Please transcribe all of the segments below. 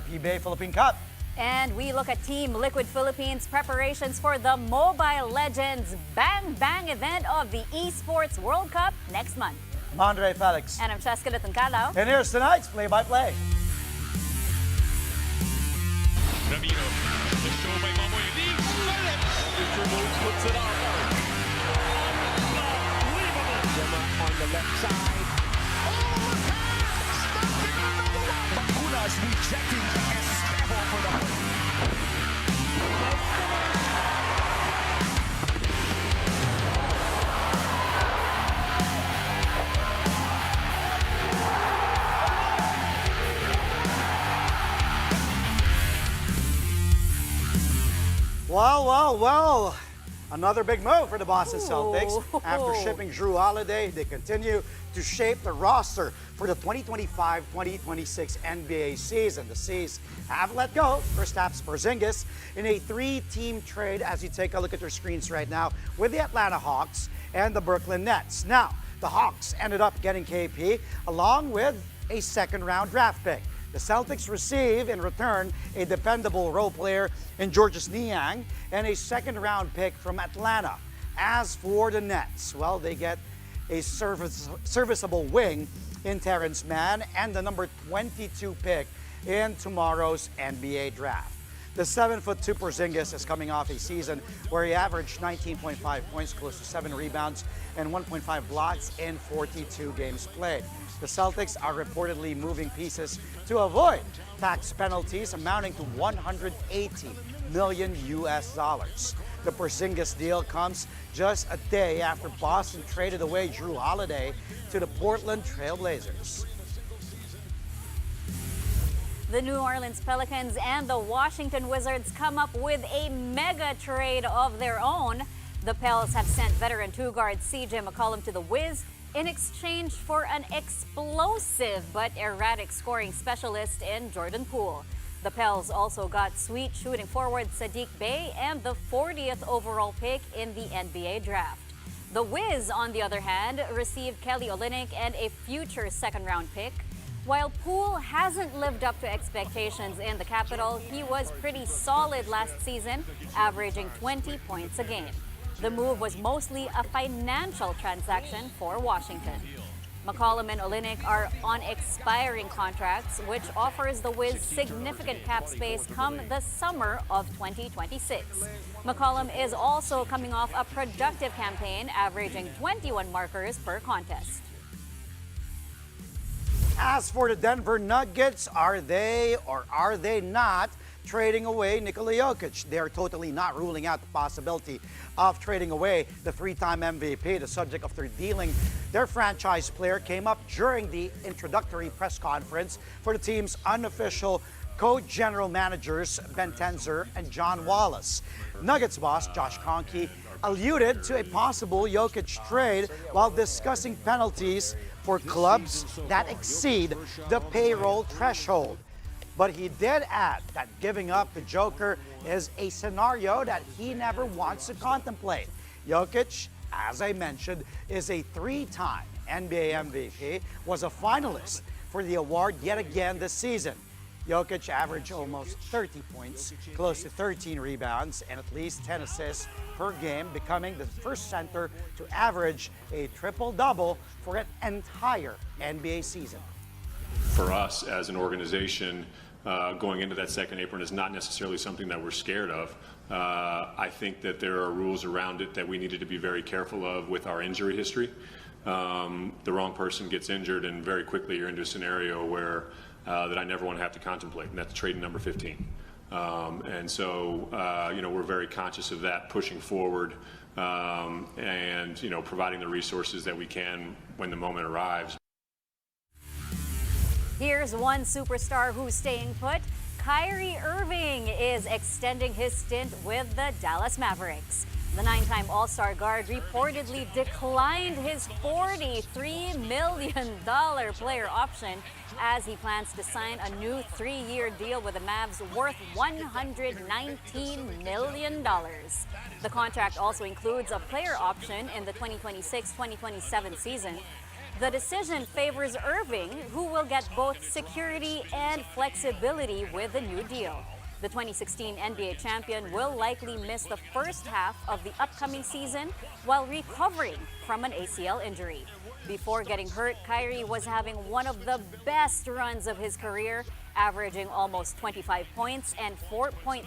PBA Philippine Cup. And we look at Team Liquid Philippines' preparations for the Mobile Legends Bang Bang event of the Esports World Cup next month. I'm Andre Felix. And I'm Cheska Tuncalaw. And here's tonight's play-by-play. Ramiro, the show by Mamoy Lee. Dribble, puts it out. Unbelievable. Gemma on the left side. Oh, the pass! Stuffing another one. Bacunas rejecting Estejo for the win. Well. Another big move for the Boston Celtics. After shipping Jrue Holiday, they continue to shape the roster for the 2025-2026 NBA season. The C's have let go Kristaps Porzingis in a three-team trade, as you take a look at your screens right now, with the Atlanta Hawks and the Brooklyn Nets. Now, the Hawks ended up getting KP along with a second-round draft pick. The Celtics receive in return a dependable role player in Georges Niang and a second-round pick from Atlanta. As for the Nets, well, they get a serviceable wing in Terrence Mann and the number 22 pick in tomorrow's NBA draft. The 7'2" Porzingis is coming off a season where he averaged 19.5 points, close to 7 rebounds, and 1.5 blocks in 42 games played. The Celtics are reportedly moving pieces to avoid tax penalties amounting to $180 million. The Porzingis deal comes just a day after Boston traded away Jrue Holiday to the Portland Trail Blazers. The New Orleans Pelicans and the Washington Wizards come up with a mega trade of their own. The Pels have sent veteran two-guard CJ McCollum to the Wiz in exchange for an explosive but erratic scoring specialist in Jordan Poole. The Pels also got sweet shooting forward Saddiq Bey and the 40th overall pick in the NBA draft. The Wiz, on the other hand, received Kelly Olynyk and a future second-round pick. While Poole hasn't lived up to expectations in the capital, he was pretty solid last season, averaging 20 points a game. The move was mostly a financial transaction for Washington. McCollum and Olynyk are on expiring contracts, which offers the Wiz significant cap space come the summer of 2026. McCollum is also coming off a productive campaign, averaging 21 markers per contest. As for the Denver Nuggets, are they or are they not trading away Nikola Jokic? They're totally not ruling out the possibility of trading away the three-time MVP. The subject of their dealing their franchise player came up during the introductory press conference for the team's unofficial co-general managers Ben Tenzer and John Wallace. Nuggets boss Josh Kroenke alluded to a possible Jokic trade while discussing penalties for clubs that exceed the payroll threshold. But he did add that giving up the Joker is a scenario that he never wants to contemplate. Jokic, as I mentioned, is a three-time NBA MVP, was a finalist for the award yet again this season. Jokic averaged almost 30 points, close to 13 rebounds, and at least 10 assists per game, becoming the first center to average a triple-double for an entire NBA season. For us as an organization, going into that second apron is not necessarily something that we're scared of. I think that there are rules around it that we needed to be very careful of with our injury history. The wrong person gets injured and very quickly you're into a scenario where that I never want to have to contemplate, and that's trade number 15. And so, we're very conscious of that pushing forward and, providing the resources that we can when the moment arrives. Here's one superstar who's staying put. Kyrie Irving is extending his stint with the Dallas Mavericks. The 9-time All-Star guard reportedly declined his $43 million player option as he plans to sign a new 3-year deal with the Mavs worth $119 million. The contract also includes a player option in the 2026-2027 season. The decision favors Irving, who will get both security and flexibility with the new deal. The 2016 NBA champion will likely miss the first half of the upcoming season while recovering from an ACL injury. Before getting hurt, Kyrie was having one of the best runs of his career, averaging almost 25 points and 4.6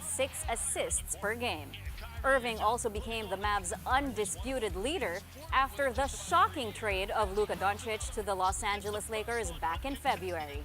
assists per game. Irving also became the Mavs' undisputed leader after the shocking trade of Luka Doncic to the Los Angeles Lakers back in February.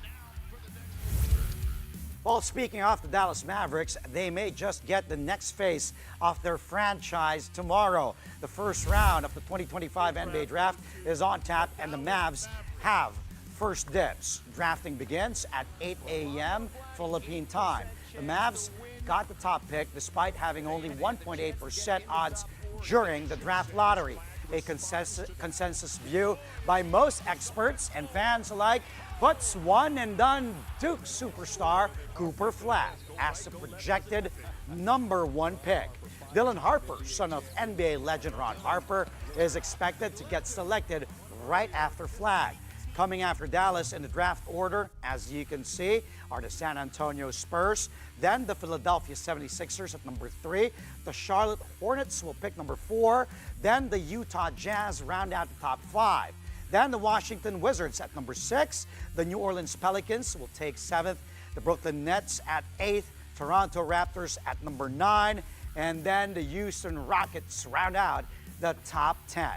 Well, speaking of the Dallas Mavericks, they may just get the next phase of their franchise tomorrow. The first round of the 2025 NBA draft is on tap, and the Mavs have first dibs. Drafting begins at 8 a.m. Philippine time. The Mavs got the top pick despite having only 1.8% odds during the draft lottery. A consensus view by most experts and fans alike puts one and done Duke superstar Cooper Flag as the projected #1 pick. Dylan Harper, son of NBA legend Ron Harper, is expected to get selected right after Flag. Coming after Dallas in the draft order, as you can see, are the San Antonio Spurs, then the Philadelphia 76ers at #3, the Charlotte Hornets will pick #4, then the Utah Jazz round out the top 5. Then the Washington Wizards at #6, the New Orleans Pelicans will take 7th, the Brooklyn Nets at 8th, Toronto Raptors at #9, and then the Houston Rockets round out the top 10.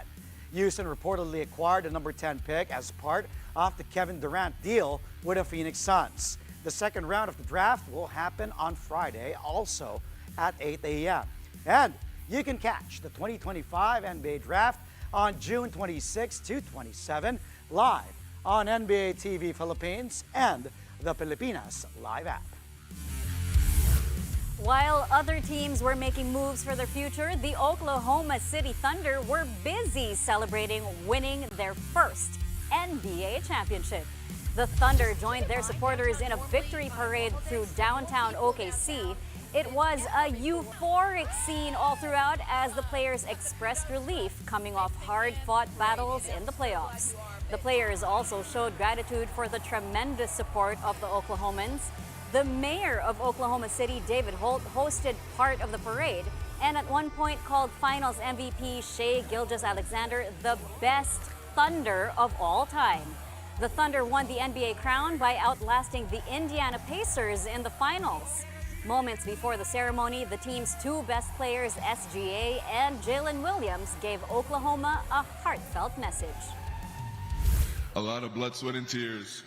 Houston reportedly acquired the #10 pick as part of the Kevin Durant deal with the Phoenix Suns. The second round of the draft will happen on Friday, also at 8 a.m. And you can catch the 2025 NBA draft on June 26 to 27 live on NBA TV Philippines and the Pilipinas Live app. While other teams were making moves for their future, the Oklahoma City Thunder were busy celebrating winning their first NBA championship. The Thunder joined their supporters in a victory parade through downtown OKC. It was a euphoric scene all throughout as the players expressed relief coming off hard-fought battles in the playoffs. The players also showed gratitude for the tremendous support of the Oklahomans. The mayor of Oklahoma City, David Holt, hosted part of the parade and at one point called Finals MVP Shai Gilgeous-Alexander the best Thunder of all time. The Thunder won the NBA crown by outlasting the Indiana Pacers in the finals. Moments before the ceremony, the team's two best players, SGA and Jalen Williams, gave Oklahoma a heartfelt message. A lot of blood, sweat, and tears.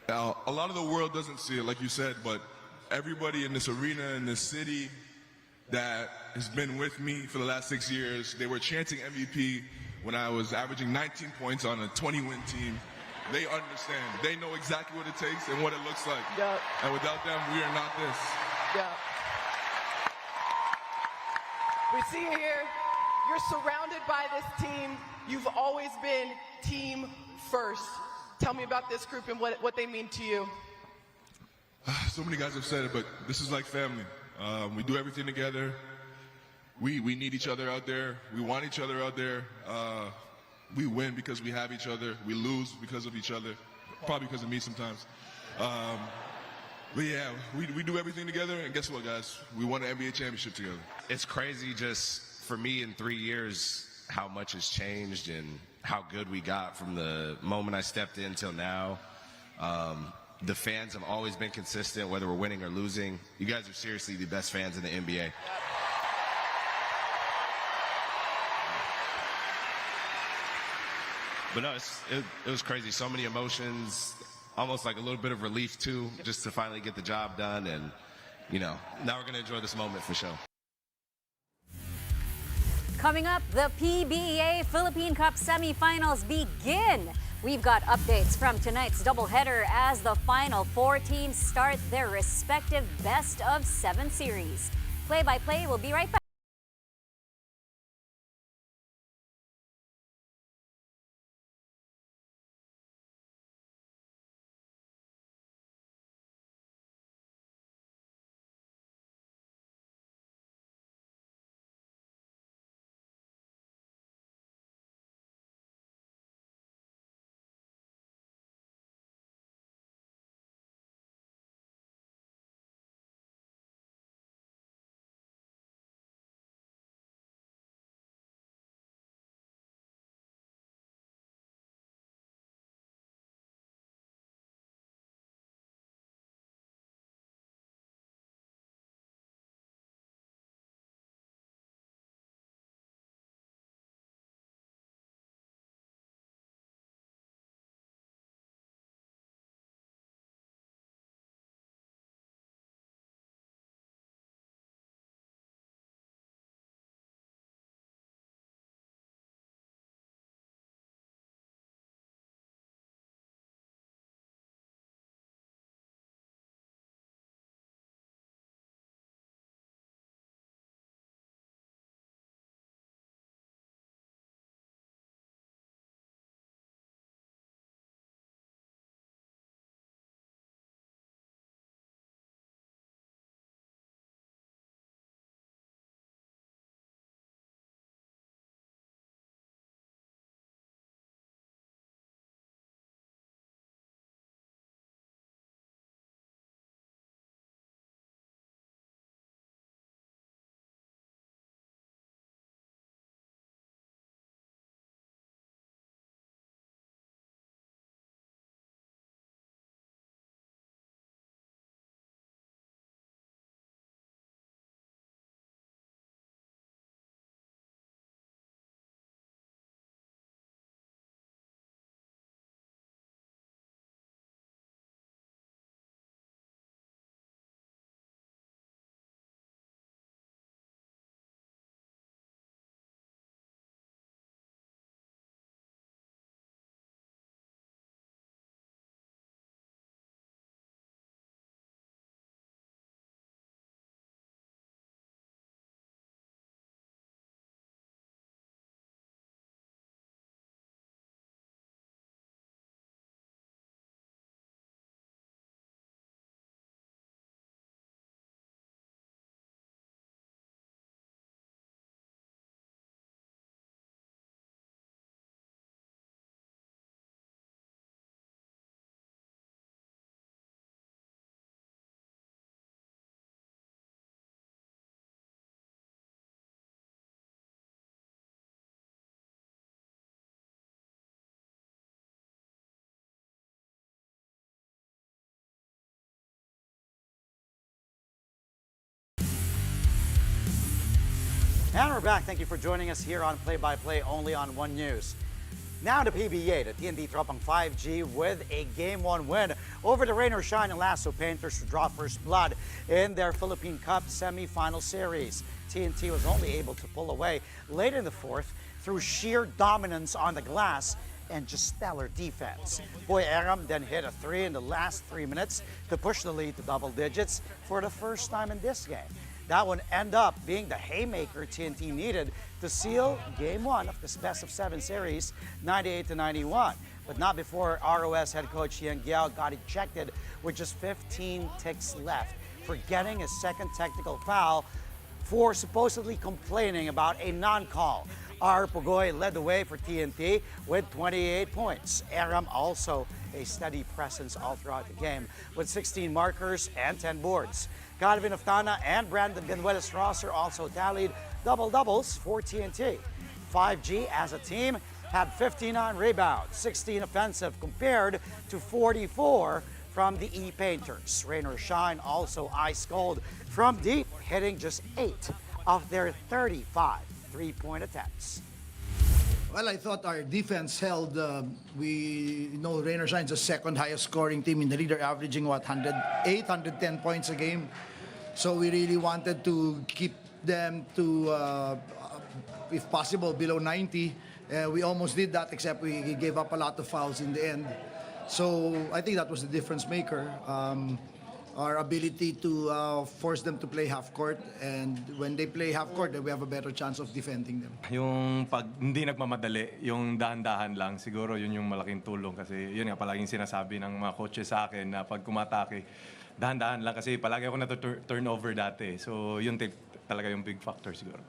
Now, a lot of the world doesn't see it, like you said, but everybody in this arena, in this city that has been with me for the last 6 years, they were chanting MVP when I was averaging 19 points on a 20-win team. They understand. They know exactly what it takes and what it looks like. Yep. And without them, we are not this. Yeah. We see you here. You're surrounded by this team. You've always been team first. Tell me about this group and what they mean to you. So many guys have said it, but this is like family. We do everything together. We need each other out there. We want each other out there. We win because we have each other. We lose because of each other. Probably because of me sometimes. But yeah, we do everything together. And guess what, guys? We won an NBA championship together. It's crazy just for me in 3 years how much has changed and how good we got from the moment I stepped in till now. The fans have always been consistent, whether we're winning or losing. You guys are seriously the best fans in the NBA. But no, it was crazy. So many emotions, almost like a little bit of relief too, just to finally get the job done. And, you know, now we're going to enjoy this moment for sure. Coming up, the PBA Philippine Cup semifinals begin. We've got updates from tonight's doubleheader as the final 4 teams start their respective best-of-7 series. Play-by-play will be right back. And we're back. Thank you for joining us here on Play by Play only on One News. Now to PBA, the TNT Tropang 5G with a Game 1 win over the Rain or Shine and Lasso Painters to draw first blood in their Philippine Cup semi-final series. TNT was only able to pull away late in the fourth through sheer dominance on the glass and just stellar defense. Boy Aram then hit a three in the last 3 minutes to push the lead to double digits for the first time in this game. That one ended up being the haymaker TNT needed to seal Game 1 of this best-of-7 series, 98-91. But not before ROS head coach Ian Giao got ejected with just 15 ticks left for getting a second technical foul for supposedly complaining about a non-call. R. Pugoy led the way for TNT with 28 points. Aram also a steady presence all throughout the game with 16 markers and 10 boards. Calvin Oftana and Brandon Ganuelas roster also tallied double-doubles for TNT. 5G as a team had 59 rebounds, 16 offensive compared to 44 from the E-Painters. Rain or Shine also ice cold from deep, hitting just 8 of their 35 three-point attempts. Well, I thought our defense held. We know Rain or Shine's the second highest scoring team in the league. They're averaging 108, 110 points a game. So we really wanted to keep them to, if possible, below 90. We almost did that, except we gave up a lot of fouls in the end. So I think that was the difference maker. Our ability to force them to play half court, and when they play half court, then we have a better chance of defending them. Yung pag hindi nagmamadali, yung dahan-dahan lang, siguro yun yung malaking tulong kasi yun nga palaging sinasabi ng mga coaches sa akin na pag kumatake, dahan-dahan lang kasi palagi ako na-turnover dati. So yun talaga yung big factor siguro.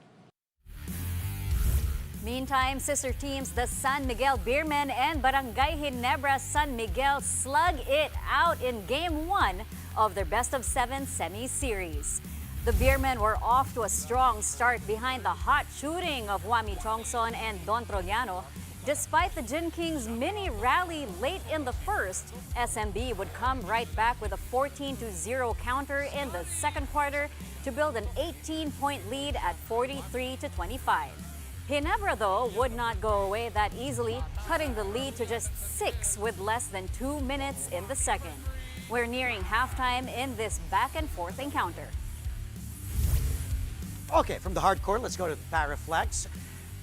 Meantime, sister teams the San Miguel Beermen and Barangay Ginebra San Miguel slug it out in Game 1 of their best-of-7 semi-series. The Beermen were off to a strong start behind the hot shooting of Wami Chongson and Don Trollano. Despite the Gin Kings' mini rally late in the first, SMB would come right back with a 14-0 counter in the second quarter to build an 18-point lead at 43-25. Ginebra, though, would not go away that easily, cutting the lead to just 6 with less than 2 minutes in the second. We're nearing halftime in this back-and-forth encounter. Okay, from the hard court, let's go to the Paraflex.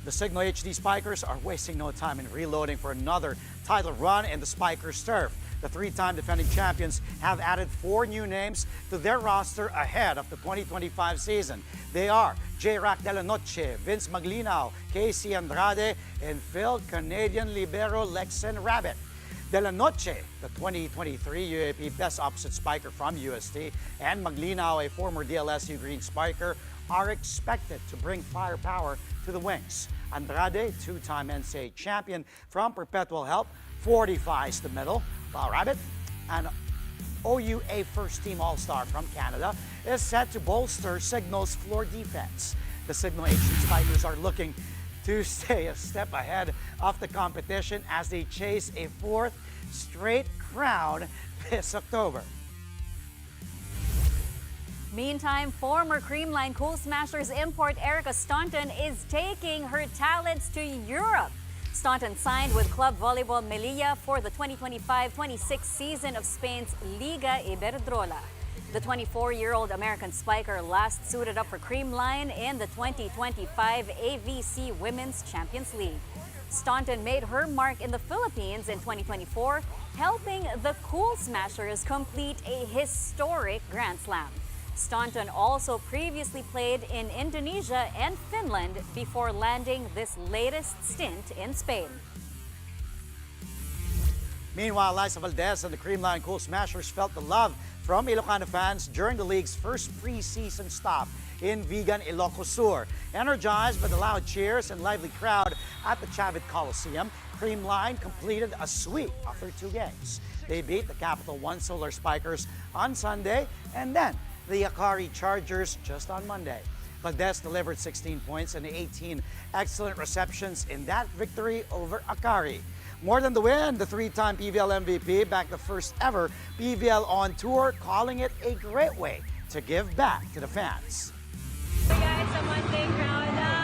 The Signo HD Spikers are wasting no time in reloading for another title run in the Spikers turf. The three-time defending champions have added 4 new names to their roster ahead of the 2025 season. They are J-Rack de la Noche, Vince Maglinaw, Casey Andrade, and Phil Canadian Libero Lexen Rabbit. De la Noche, the 2023 UAP Best Opposite Spiker from UST, and Maglinaw, a former DLSU Green Spiker, are expected to bring firepower to the wings. Andrade, 2-time NCAA champion from Perpetual Help, fortifies the middle, while Rabbit, an OUA first-team All-Star from Canada, is set to bolster Signo's floor defense. The Signo HD Spikers are looking to stay a step ahead of the competition as they chase a 4th straight crown this October. Meantime, former Creamline Cool Smashers import Erica Staunton is taking her talents to Europe. Staunton signed with Club Volleyball Melilla for the 2025-26 season of Spain's Liga Iberdrola. The 24-year-old American spiker last suited up for Creamline in the 2025 AVC Women's Champions League. Staunton made her mark in the Philippines in 2024, helping the Cool Smashers complete a historic Grand Slam. Staunton also previously played in Indonesia and Finland before landing this latest stint in Spain. Meanwhile, Liza Valdez and the Creamline Cool Smashers felt the love from Ilocano fans during the league's first preseason stop in Vigan, Ilocos Sur. Energized by the loud cheers and lively crowd at the Chavit Coliseum, Creamline completed a sweep of their 2 games. They beat the Capital One Solar Spikers on Sunday and then the Akari Chargers just on Monday. Valdez delivered 16 points and 18 excellent receptions in that victory over Akari. More than the win, the 3-time PVL MVP backed the first ever PVL on tour, calling it a great way to give back to the fans. Hey guys, I'm Monday Crown.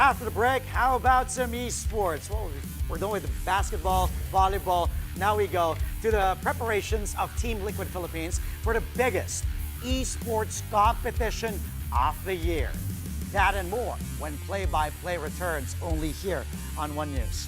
After the break, how about some esports? Well, we're done with basketball, volleyball. Now we go to the preparations of Team Liquid Philippines for the biggest esports competition of the year. That and more when play-by-play returns only here on One News.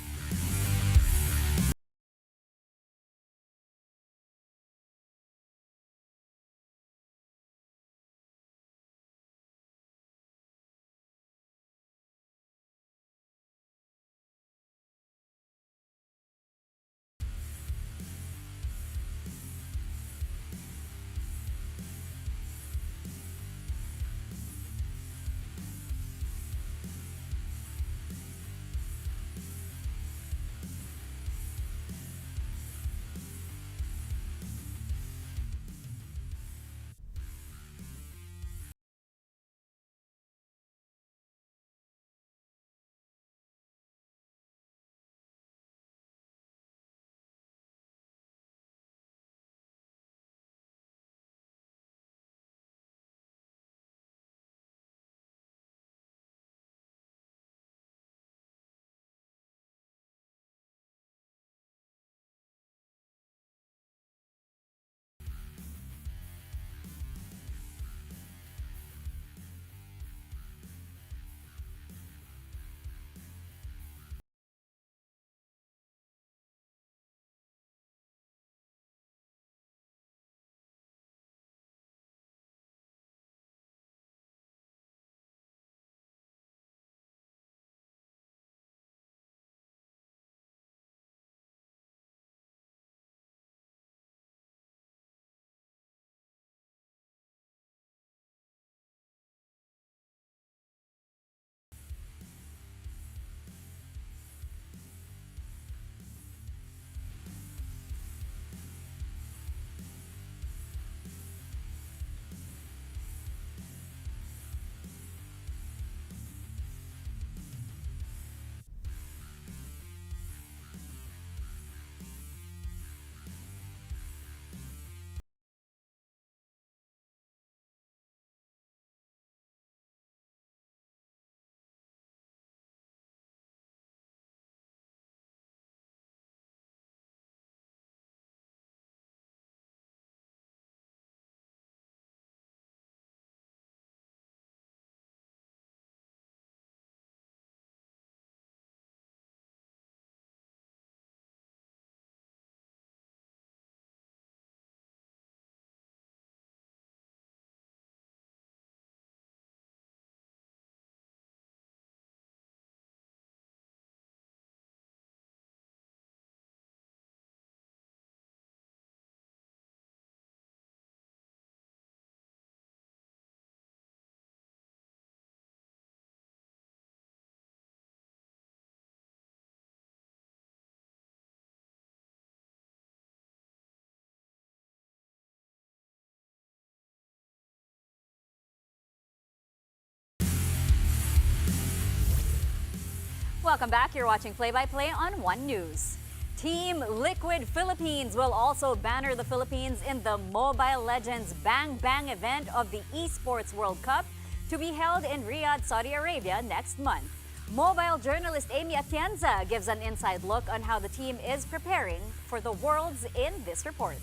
Welcome back. You're watching Play-by-Play on One News. Team Liquid Philippines will also banner the Philippines in the Mobile Legends Bang Bang event of the Esports World Cup to be held in Riyadh, Saudi Arabia next month. Mobile journalist Amy Atienza gives an inside look on how the team is preparing for the Worlds in this report.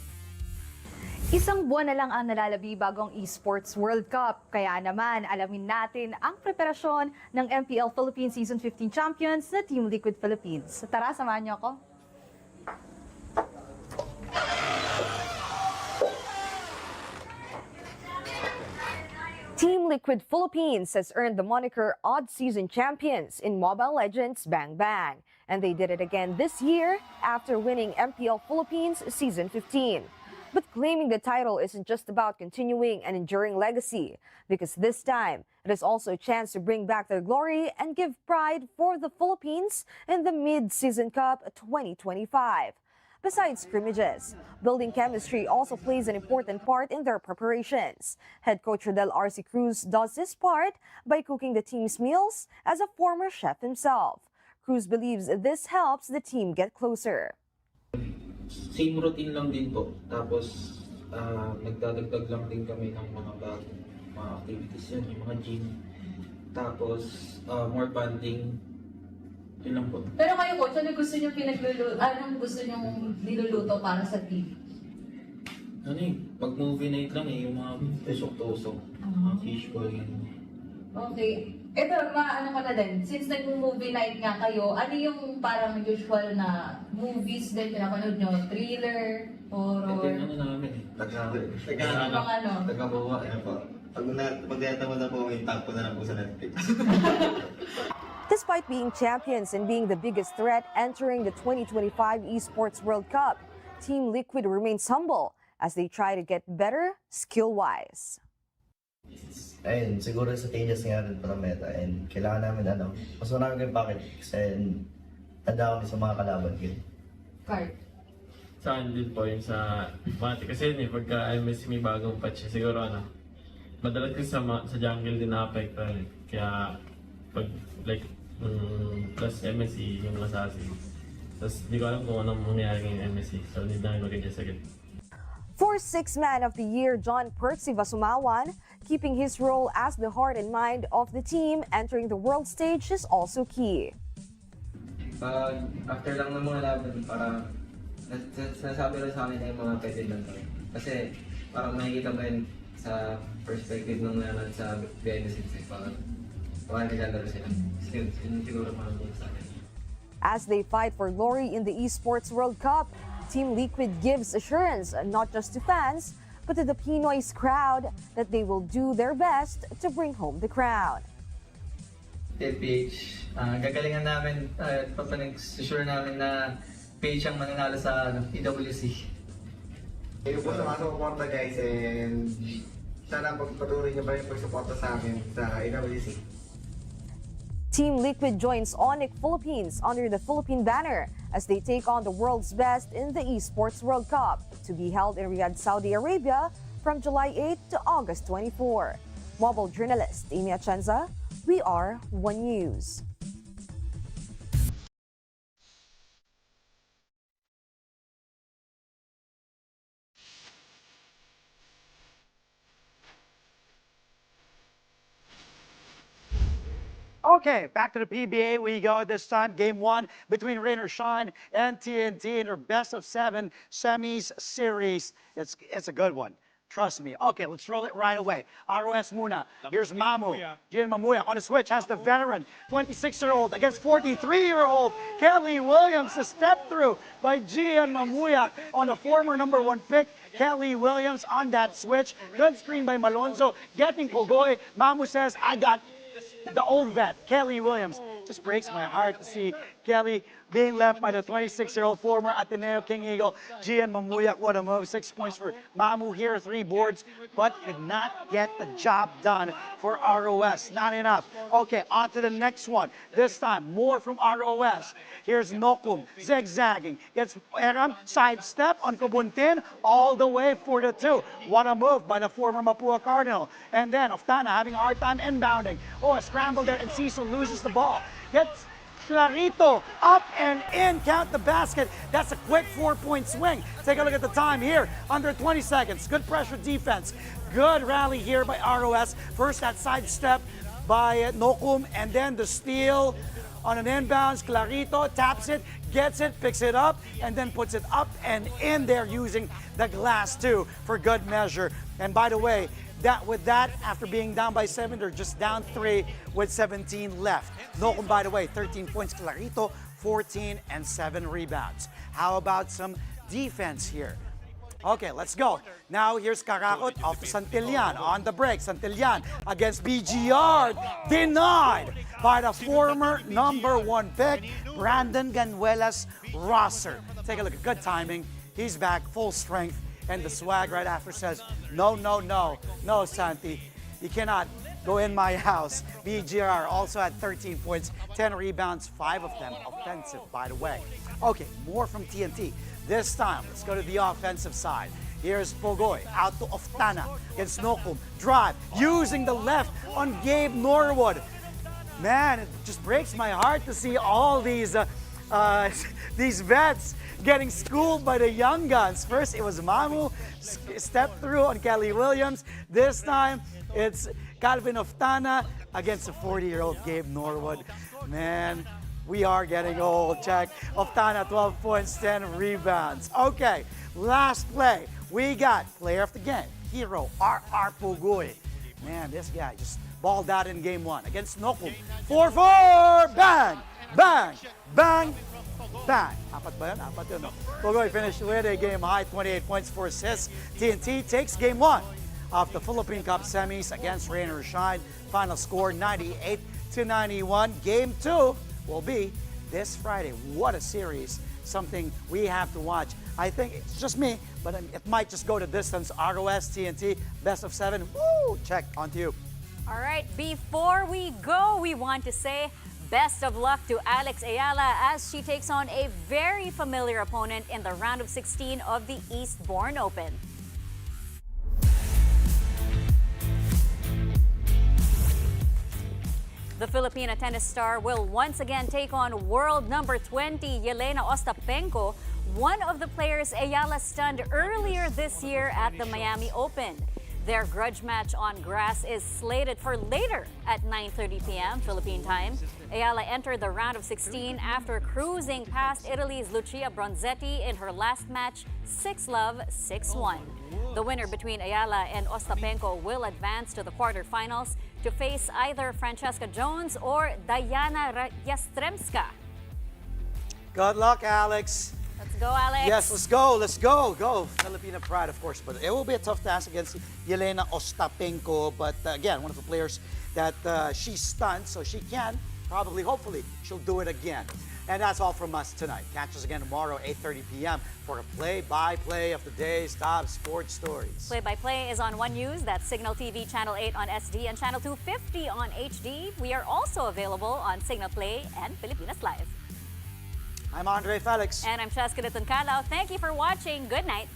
Isang buwan na lang ang nalalabi bagong Esports World Cup. Kaya naman, alamin natin ang preparasyon ng MPL Philippines Season 15 champions na Team Liquid Philippines. Tara, samahan niyo ako. Team Liquid Philippines has earned the moniker Odd Season Champions in Mobile Legends Bang Bang. And they did it again this year after winning MPL Philippines Season 15. But claiming the title isn't just about continuing an enduring legacy, because this time it is also a chance to bring back their glory and give pride for the Philippines in the Mid-Season Cup 2025. Besides scrimmages, building chemistry also plays an important part in their preparations. Head coach Rodel R.C. Cruz does his part by cooking the team's meals as a former chef himself. Cruz believes this helps the team get closer. Same routine lang din po. Tapos, nagdadagdag lang din kami ng mga bagong mga activities yan, yung mga gym. Tapos, more bonding. Yun lang po. Pero kayo, coach, ano gusto niyo anong gusto niyo niluluto para sa team? Ano pag movie night lang yung mga tusok-tusok. Mga fishball, yun. Okay. Ito, ano ko na din, since nag-movie night nga kayo, ano yung parang usual na movies din pinapanood nyo? Thriller, horror? Ito yung ano namin Taga-bawa. Pag nagtatama na po, may tagpo na lang po sa Netflix. Despite being champions and being the biggest threat entering the 2025 Esports World Cup, Team Liquid remains humble as they try to get better skill-wise. Ayun, siguro sa Tejas nga rin para meta and kailangan namin mas marami kayong packet and tanda kami sa mga kalaban ko. Card. Sa akin din po yung sa mati kasi pagka MS may bagong patch siguro madalas kasi sa jungle din na-apektuhan kaya pag like plus MSC yung assassin tapos di ko alam kung anong mangyayari ng MSC so need namin mag-adjust agad. For Sixth Man of the Year, John Percy Vasumawan, keeping his role as the heart and mind of the team entering the world stage is also key. After lang ng mga laban, parang sinasabi lang sa akin ay mga pwede lang. Kasi parang makikita mo yun sa perspective ng laban sa behind the scenes. Parang naglalaro sila. Siguro parang sa akin. As they fight for glory in the Esports World Cup, Team Liquid gives assurance not just to fans, but to the Pinoy's crowd that they will do their best to bring home the crown. PH, gagalingan namin at papanig-sure namin na PH ang mananalo sa EWC. Kayo po sa mga suporta guys and sana pagpatuloy niyo pa yung pagsuporta sa amin sa EWC. Team Liquid joins Onyx Philippines under the Philippine banner as they take on the world's best in the Esports World Cup to be held in Riyadh, Saudi Arabia from July 8 to August 24. Mobile journalist Amy Atienza, we are One News. Okay, back to the PBA we go this time. Game 1 between Rain or Shine and TNT in their best of 7 semis series. It's a good one. Trust me. Okay, let's roll it right away. ROS muna. Here's Mamu. Gian Mamuya on the switch has the veteran 26-year-old against 43-year-old Kelly Williams. A step through by Gian Mamuya on the former #1 pick. Kelly Williams on that switch. Good screen by Malonzo. Getting Pogoy. Mamu says, I got the old vet, Kelly Williams. Just breaks my heart to see Kelly being left by the 26-year-old former Ateneo King Eagle, Gian Mamuyak. What a move. 6 points for Mamu here, 3 boards, but could not get the job done for ROS. Not enough. Okay, on to the next one. This time, more from ROS. Here's Nokum, zigzagging. Gets Eram, sidestep on Kubuntin, all the way for the 2. What a move by the former Mapua Cardinal. And then Oftana having a hard time inbounding. Oh, a scramble there, and Cecil loses the ball. Gets Clarito up and in, count the basket. That's a quick 4-point swing. Take a look at the time here, under 20 seconds. Good pressure defense. Good rally here by ROS. First that sidestep by Nokum, and then the steal on an inbounds. Clarito taps it, gets it, picks it up, and then puts it up and in there using the glass too for good measure. And by the way, with that, after being down by 7, they're just down 3 with 17 left. Nokum, by the way, 13 points. Clarito, 14 and 7 rebounds. How about some defense here? Okay, let's go. Now here's Karakot off to Santillan on the break. Santillan against BGR, denied by the former #1 pick, Brandon Ganuelas Rosser. Take a look at good timing. He's back full strength. And the swag right after says, no, no, no, no, Santi. You cannot go in my house. BGR also had 13 points, 10 rebounds, 5 of them offensive, by the way. Okay, more from TNT. This time, let's go to the offensive side. Here's Pogoy out to Oftana against Nokum. Drive, using the left on Gabe Norwood. Man, it just breaks my heart to see all these these vets getting schooled by the young guns. First, it was Mamu step through on Kelly Williams. This time, it's Calvin Oftana against a 40-year-old Gabe Norwood. Man, we are getting old. Check. Oftana, 12 points, 10 rebounds. Okay, last play. We got player of the game, hero, R.R. Pugoy. Man, this guy just balled out in game 1 against Nokum. 4-4! Bang! Bang! Bang! Bang! Apat ba yun? Apat yun. No? Pugoy finished with a game-high 28 points, 4 assists. TNT takes game 1 of the Philippine Cup semis against Rain or Shine. Final score 98-91. Game 2 will be this Friday. What a series. Something we have to watch. I think it's just me, but it might just go to distance. ROS, TNT, best of 7. Woo! Check. On to you. All right, before we go, we want to say best of luck to Alex Ayala as she takes on a very familiar opponent in the round of 16 of the Eastbourne Open. The Filipina tennis star will once again take on world number 20, Yelena Ostapenko, one of the players Ayala stunned earlier this year at the Miami Open. Their grudge match on grass is slated for later at 9:30 p.m. Philippine time. Ayala entered the round of 16 after cruising past Italy's Lucia Bronzetti in her last match, 6-love, 6-1. The winner between Ayala and Ostapenko will advance to the quarterfinals to face either Francesca Jones or Diana Yastremska. Good luck, Alex. Let's go, Alex. Yes, let's go. Let's go. Go. Filipina pride, of course. But it will be a tough task against Yelena Ostapenko. But again, one of the players that she's stunned, so she can probably, hopefully, she'll do it again. And that's all from us tonight. Catch us again tomorrow, 8:30 p.m. for a play-by-play of the day's top sports stories. Play-by-play is on One News. That's Signal TV Channel 8 on SD and Channel 250 on HD. We are also available on Signal Play and Pilipinas Live. I'm Andre Felix. And I'm Cheska Tuncalao. Thank you for watching. Good night.